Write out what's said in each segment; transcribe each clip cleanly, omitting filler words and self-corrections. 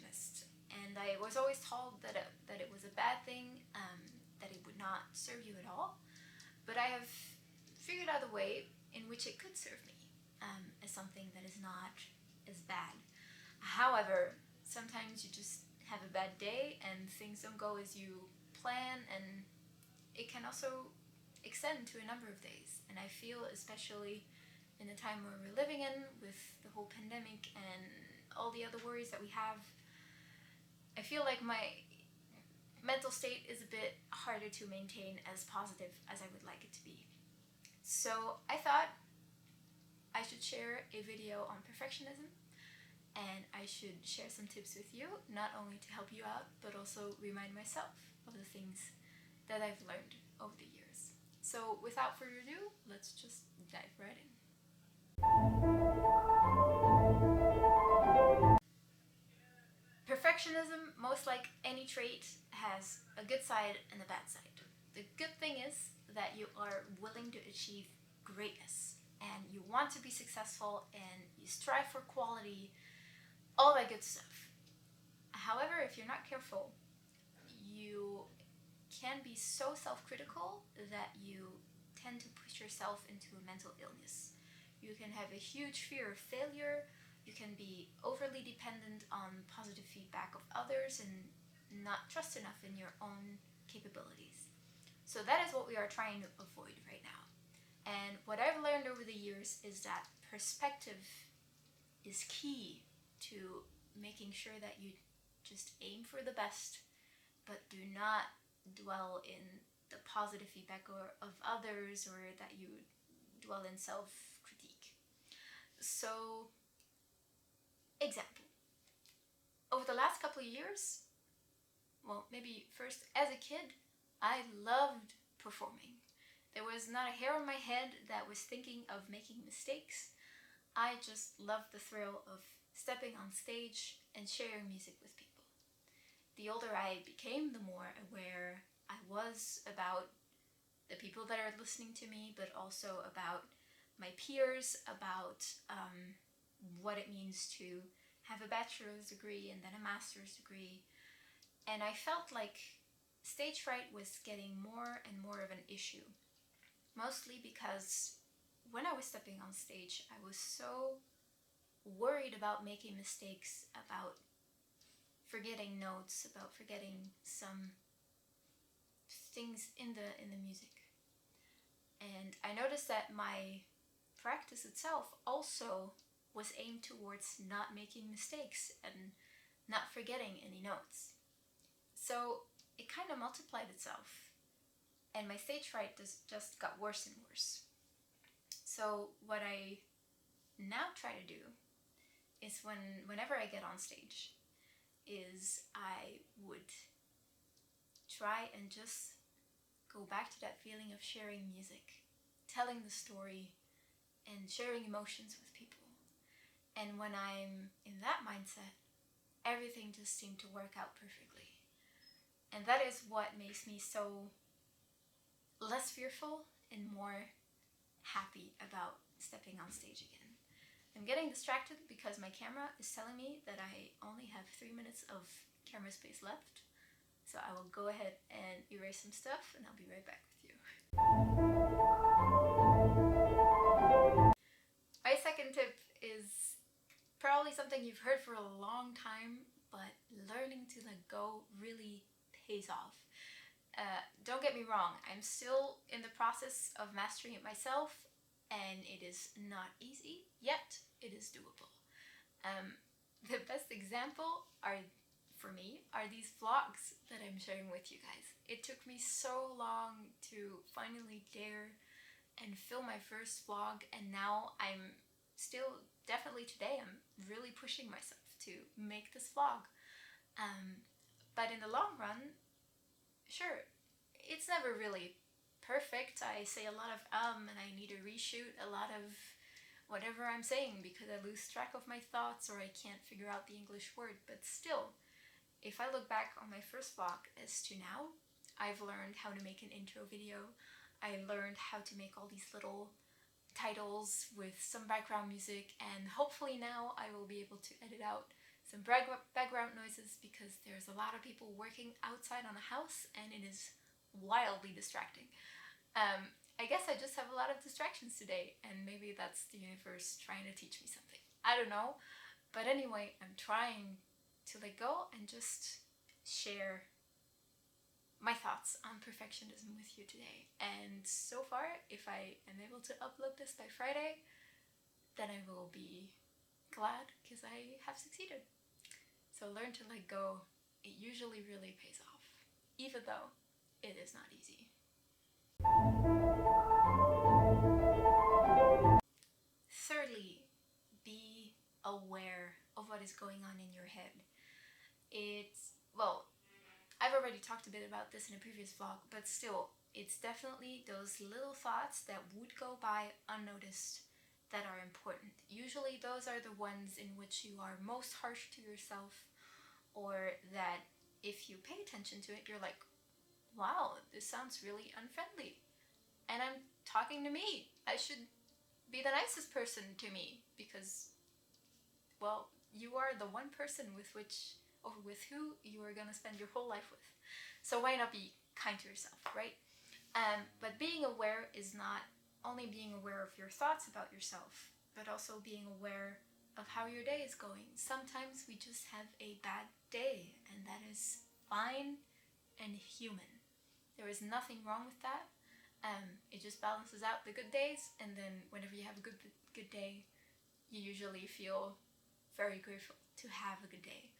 perfectionist, and I was always told that it was a bad thing, that it would not serve you at all. But I have figured out a way in which it could serve me, as something that is not as bad. However, sometimes you just have a bad day and things don't go as you plan, and it can also extend to a number of days. And I feel, especially in the time where we're living in with the whole pandemic and all the other worries that we have, I feel like my mental state is a bit harder to maintain as positive as I would like it to be. So I thought I should share a video on perfectionism, and I should share some tips with you, not only to help you out, but also remind myself of the things that I've learned over the years. So without further ado, let's just dive right in. Perfectionism, most like any trait, has a good side and a bad side. The good thing is that you are willing to achieve greatness, and you want to be successful, and you strive for quality, all that good stuff. However, if you're not careful, you can be so self-critical that you tend to push yourself into a mental illness. You can have a huge fear of failure. You can be overly dependent on positive feedback of others and not trust enough in your own capabilities. So that is what we are trying to avoid right now. And what I've learned over the years is that perspective is key to making sure that you just aim for the best, but do not dwell in the positive feedback of others, or that you dwell in self-critique. So, example. Over the last couple of years, well, maybe first as a kid, I loved performing. There was not a hair on my head that was thinking of making mistakes. I just loved the thrill of stepping on stage and sharing music with people. The older I became, the more aware I was about the people that are listening to me, but also about my peers, about what it means to have a bachelor's degree and then a master's degree. And I felt like stage fright was getting more and more of an issue, mostly because when I was stepping on stage, I was so worried about making mistakes, about forgetting notes, about forgetting some things in the music. And I noticed that my practice itself also was aimed towards not making mistakes and not forgetting any notes. So it kind of multiplied itself, and my stage fright just got worse and worse. So what I now try to do is whenever I get on stage, is I would try and just go back to that feeling of sharing music, telling the story, and sharing emotions with people. And when I'm in that mindset, everything just seemed to work out perfectly. And that is what makes me so less fearful and more happy about stepping on stage again. I'm getting distracted because my camera is telling me that I only have 3 minutes of camera space left. So I will go ahead and erase some stuff, and I'll be right back with you. My second tip is probably something you've heard for a long time, but learning to let go really pays off. Don't get me wrong, I'm still in the process of mastering it myself, and it is not easy, yet it is doable. The best example for me are these vlogs that I'm sharing with you guys. It took me so long to finally dare and film my first vlog, and now I'm still, definitely today, I'm really pushing myself to make this vlog. But in the long run, sure, it's never really perfect. I say a lot of and I need to reshoot a lot of whatever I'm saying because I lose track of my thoughts or I can't figure out the English word. But still, if I look back on my first vlog as to now, I've learned how to make an intro video. I learned how to make all these little titles with some background music, and hopefully now I will be able to edit out some background noises because there's a lot of people working outside on the house and it is wildly distracting. I guess I just have a lot of distractions today, and maybe that's the universe trying to teach me something. I don't know. But anyway, I'm trying to let go and just share my thoughts on perfectionism with you today. And so far, if I am able to upload this by Friday, then I will be glad because I have succeeded. So learn to let go. It usually really pays off, even though it is not easy. Thirdly, be aware of what is going on in your head. Well, I've already talked a bit about this in a previous vlog, but still, it's definitely those little thoughts that would go by unnoticed that are important. Usually those are the ones in which you are most harsh to yourself, or that if you pay attention to it, you're like, wow, this sounds really unfriendly. And I'm talking to me. I should be the nicest person to me because, well, you are the one person with who you are gonna spend your whole life with. So why not be kind to yourself, right? But being aware is not only being aware of your thoughts about yourself, but also being aware of how your day is going. Sometimes we just have a bad day, and that is fine and human. There is nothing wrong with that. It just balances out the good days, and then whenever you have a good day, you usually feel very grateful to have a good day.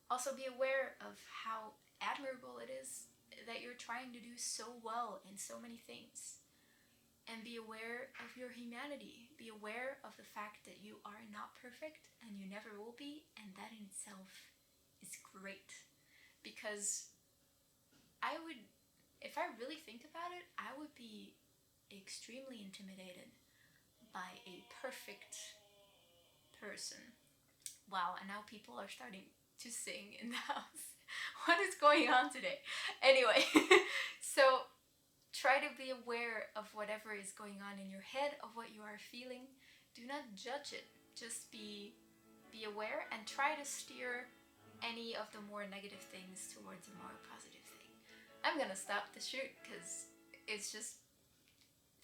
Also be aware of how admirable it is that you're trying to do so well in so many things. And be aware of your humanity. Be aware of the fact that you are not perfect and you never will be, and that in itself is great. Because if I really think about it, I would be extremely intimidated by a perfect person. Wow, and now people are starting to sing in the house. What is going on today? Anyway, so try to be aware of whatever is going on in your head, of what you are feeling. Do not judge it. Just be aware and try to steer any of the more negative things towards a more positive thing. I'm gonna stop the shoot because it's just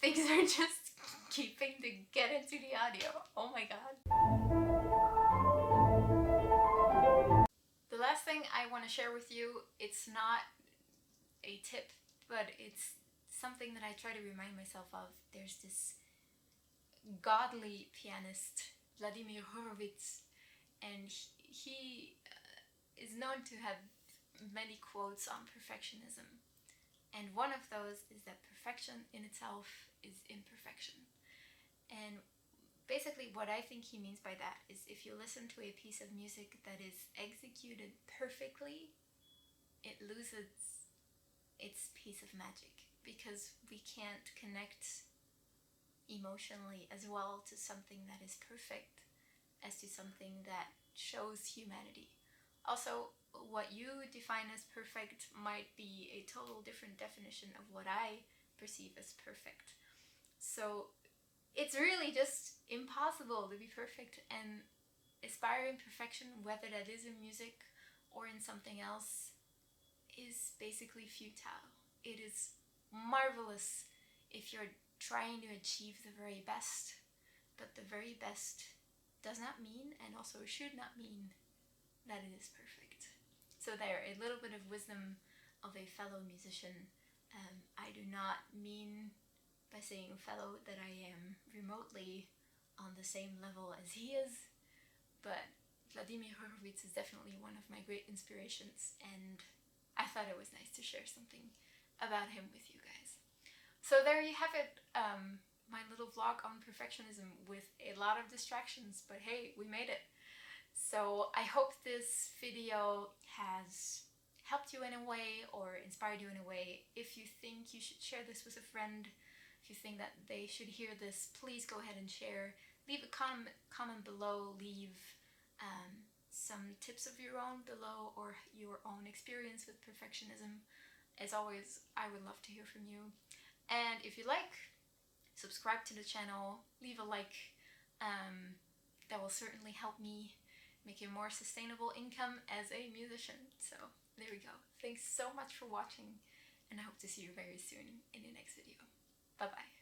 things are just keeping to get into the audio. Oh my god. The last thing I want to share with you, it's not a tip, but it's something that I try to remind myself of. There's this godly pianist, Vladimir Horowitz, and he is known to have many quotes on perfectionism. And one of those is that perfection in itself is imperfection. And basically what I think he means by that is if you listen to a piece of music that is executed perfectly, it loses its piece of magic because we can't connect emotionally as well to something that is perfect as to something that shows humanity. Also, what you define as perfect might be a total different definition of what I perceive as perfect. So it's really just impossible to be perfect, and aspiring perfection, whether that is in music or in something else, is basically futile. It is marvelous if you're trying to achieve the very best, but the very best does not mean, and also should not mean, that it is perfect. So there, a little bit of wisdom of a fellow musician. I do not mean by saying fellow that I am remotely on the same level as he is, but Vladimir Horowitz is definitely one of my great inspirations, and I thought it was nice to share something about him with you guys. So there you have it, my little vlog on perfectionism with a lot of distractions, but hey, we made it. So I hope this video has helped you in a way or inspired you in a way. If you think you should share this with a friend, if you think that they should hear this, please go ahead and share. Leave a comment below, leave some tips of your own below, or your own experience with perfectionism. As always, I would love to hear from you. And if you like, subscribe to the channel, leave a like. That will certainly help me make a more sustainable income as a musician. So there we go. Thanks so much for watching, and I hope to see you very soon in the next video. Bye bye.